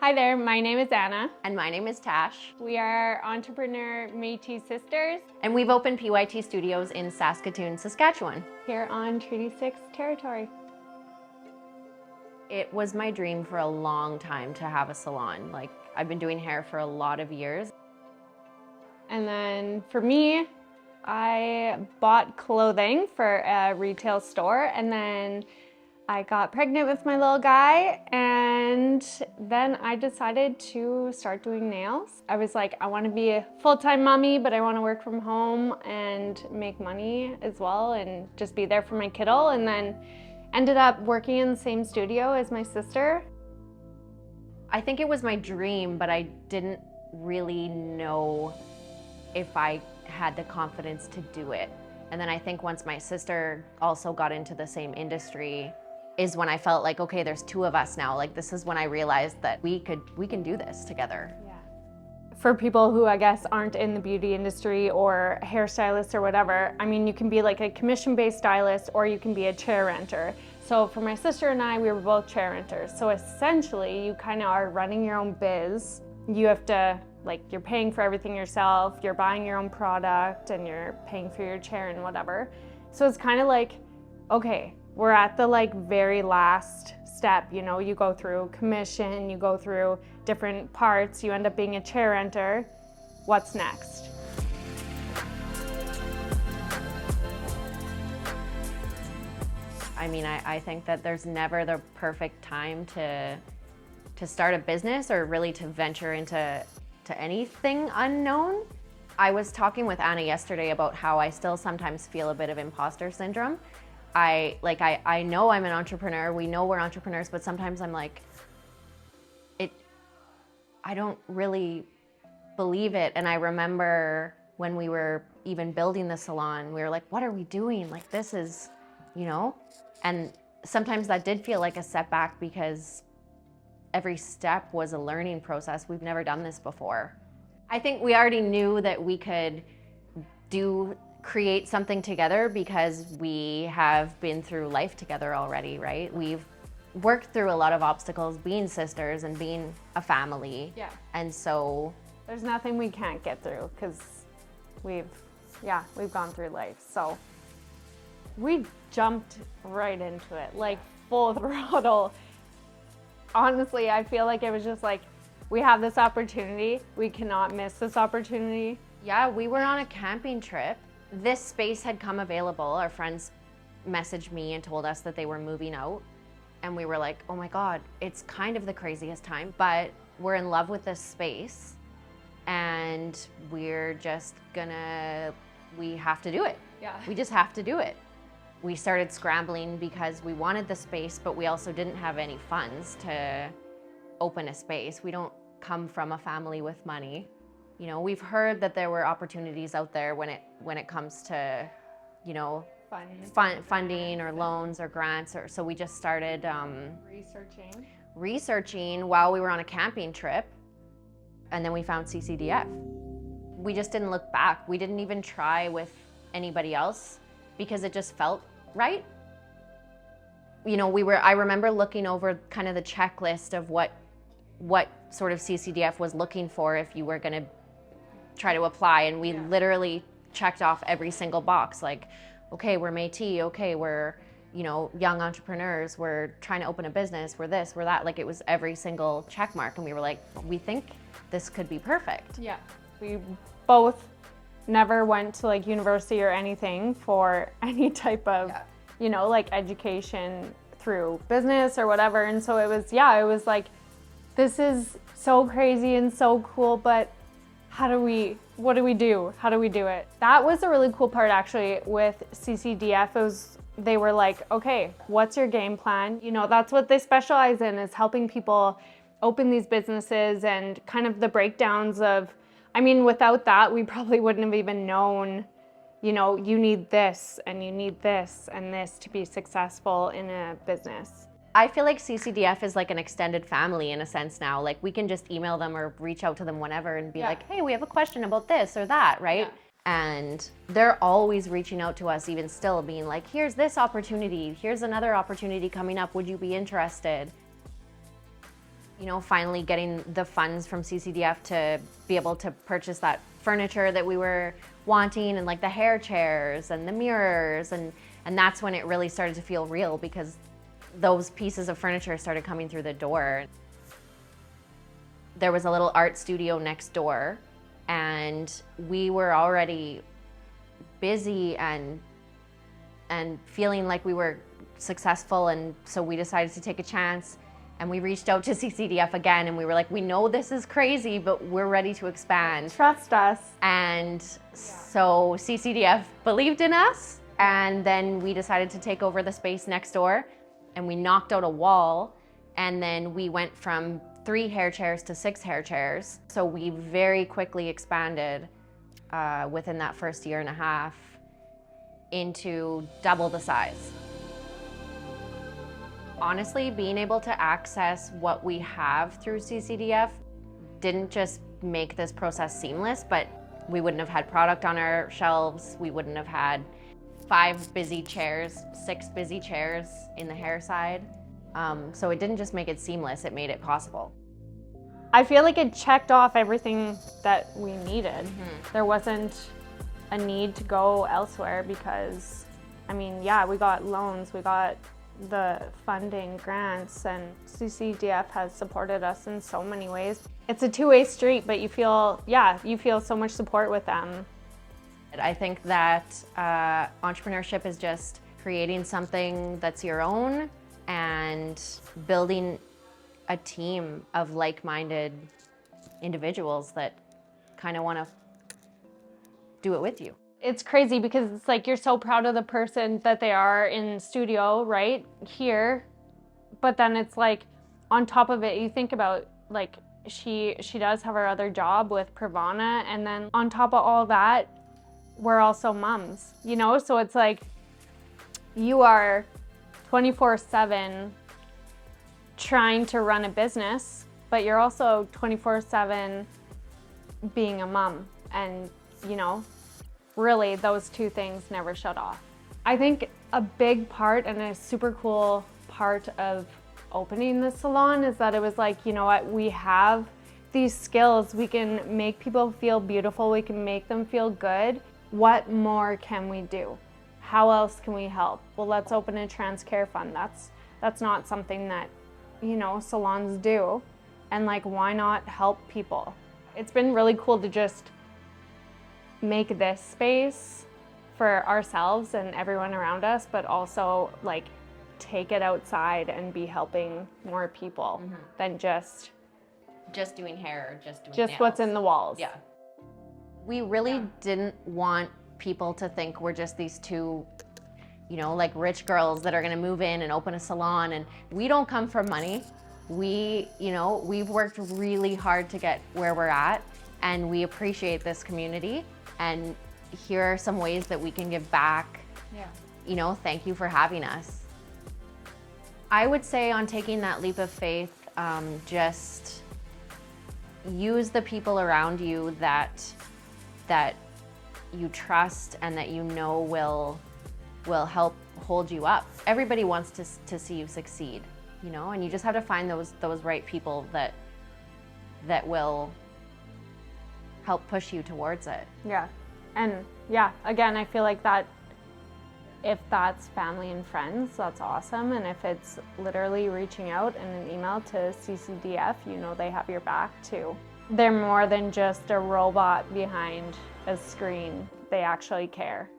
Hi there, my name is Anna. And my name is Tash. We are entrepreneur Métis sisters. And we've opened PYT Studios in Saskatoon, Saskatchewan. Here on Treaty 6 territory. It was my dream for a long time to have a salon. I've been doing hair for a lot of years. And then for me, I bought clothing for a retail store, and then I got pregnant with my little guy, and then I decided to start doing nails. I was like, I want to be a full-time mommy, but I want to work from home and make money as well and just be there for my kiddo, and then ended up working in the same studio as my sister. I think it was my dream, but I didn't really know if I had the confidence to do it. And then I think once my sister also got into the same industry is when I felt like, okay, there's two of us now. This is when I realized that we can do this together. Yeah. For people who I guess aren't in the beauty industry or hairstylists or whatever, I mean, you can be like a commission-based stylist or you can be a chair renter. So for my sister and I, we were both chair renters. So essentially, you kind of are running your own biz. You have to, you're paying for everything yourself, you're buying your own product, and you're paying for your chair and whatever. So it's kind of like, okay, we're at the very last step, you go through commission, you go through different parts, you end up being a chair renter. What's next? I mean, I think that there's never the perfect time to start a business or really to venture into anything unknown. I was talking with Anna yesterday about how I still sometimes feel a bit of imposter syndrome. I know I'm an entrepreneur, we know we're entrepreneurs, but sometimes I'm like, I don't really believe it. And I remember when we were even building the salon, we were like, what are we doing? This is, and sometimes that did feel like a setback because every step was a learning process. We've never done this before. I think we already knew that we could create something together because we have been through life together already, right? We've worked through a lot of obstacles being sisters and being a family. Yeah. And so there's nothing we can't get through because we've gone through life. So we jumped right into it, full throttle. Honestly, I feel like it was just we have this opportunity. We cannot miss this opportunity. Yeah, we were on a camping trip. This space had come available. Our friends messaged me and told us that they were moving out. And we were like, oh my God, it's kind of the craziest time, but we're in love with this space and we're just we have to do it. Yeah. We just have to do it. We started scrambling because we wanted the space, but we also didn't have any funds to open a space. We don't come from a family with money. We've heard that there were opportunities out there when it comes to, funding or loans or grants, so we just started researching while we were on a camping trip, and then we found CCDF. We just didn't look back. We didn't even try with anybody else because it just felt right. I remember looking over kind of the checklist of what sort of CCDF was looking for if you were going to try to apply, and we literally checked off every single box, okay, we're Métis, okay, we're young entrepreneurs, we're trying to open a business, we're this, we're that. It was every single check mark, and we were like, we think this could be perfect. Yeah, we both never went to university or anything for any type of education through business or whatever, and so it was this is so crazy and so cool, but what do we do? How do we do it? That was a really cool part actually with CCDF. They were like, okay, what's your game plan? That's what they specialize in, is helping people open these businesses and kind of the breakdowns of, without that, we probably wouldn't have even known, you need this and you need this and this to be successful in a business. I feel like CCDF is like an extended family in a sense now. We can just email them or reach out to them whenever and be like, hey, we have a question about this or that, right? Yeah. And they're always reaching out to us, even still, being like, here's this opportunity, here's another opportunity coming up, would you be interested? you know, finally getting the funds from CCDF to be able to purchase that furniture that we were wanting, and like the hair chairs and the mirrors, and that's when it really started to feel real, because those pieces of furniture started coming through the door. There was a little art studio next door, and we were already busy and feeling like we were successful, and so we decided to take a chance, and we reached out to CCDF again, and we were like, we know this is crazy, but we're ready to expand. Trust us. And so CCDF believed in us, and then we decided to take over the space next door, and we knocked out a wall, and then we went from 3 hair chairs to 6 hair chairs. So we very quickly expanded within that first year and a half into double the size. Honestly, being able to access what we have through CCDF didn't just make this process seamless, but we wouldn't have had product on our shelves. We wouldn't have had 5 busy chairs, 6 busy chairs in the hair side. So it didn't just make it seamless, it made it possible. I feel like it checked off everything that we needed. There wasn't a need to go elsewhere because, I mean, yeah, we got loans, we got the funding, grants, and CCDF has supported us in so many ways. It's a two-way street, but you feel so much support with them. I think that entrepreneurship is just creating something that's your own and building a team of like-minded individuals that kind of want to do it with you. It's crazy because it's like you're so proud of the person that they are in studio, right, here, but then it's like on top of it, you think about like she does have her other job with Pravana, and then on top of all that, we're also moms, you know? So it's like you are 24/7 trying to run a business, but you're also 24/7 being a mom, and you know, really those two things never shut off. I think a big part and a super cool part of opening the salon is that it was like, you know what, we have these skills, we can make people feel beautiful, we can make them feel good. What more can we do? How else can we help? Well, let's open a trans care fund. That's not something that, you know, salons do. And like, why not help people? It's been really cool to just make this space for ourselves and everyone around us, but also like take it outside and be helping more people than just doing hair or just doing nails. What's in the walls. Yeah. We really didn't want people to think we're just these two, you know, like rich girls that are gonna move in and open a salon, and we don't come from money. We, you know, we've worked really hard to get where we're at, and we appreciate this community, and here are some ways that we can give back. Yeah. You know, thank you for having us. I would say on taking that leap of faith, just use the people around you that you trust and that you know will help hold you up. Everybody wants to see you succeed, you know, and you just have to find those right people that will help push you towards it. Yeah. And yeah, again, I feel like that if that's family and friends, that's awesome. And if it's literally reaching out in an email to CCDF, you know they have your back too. They're more than just a robot behind a screen. They actually care.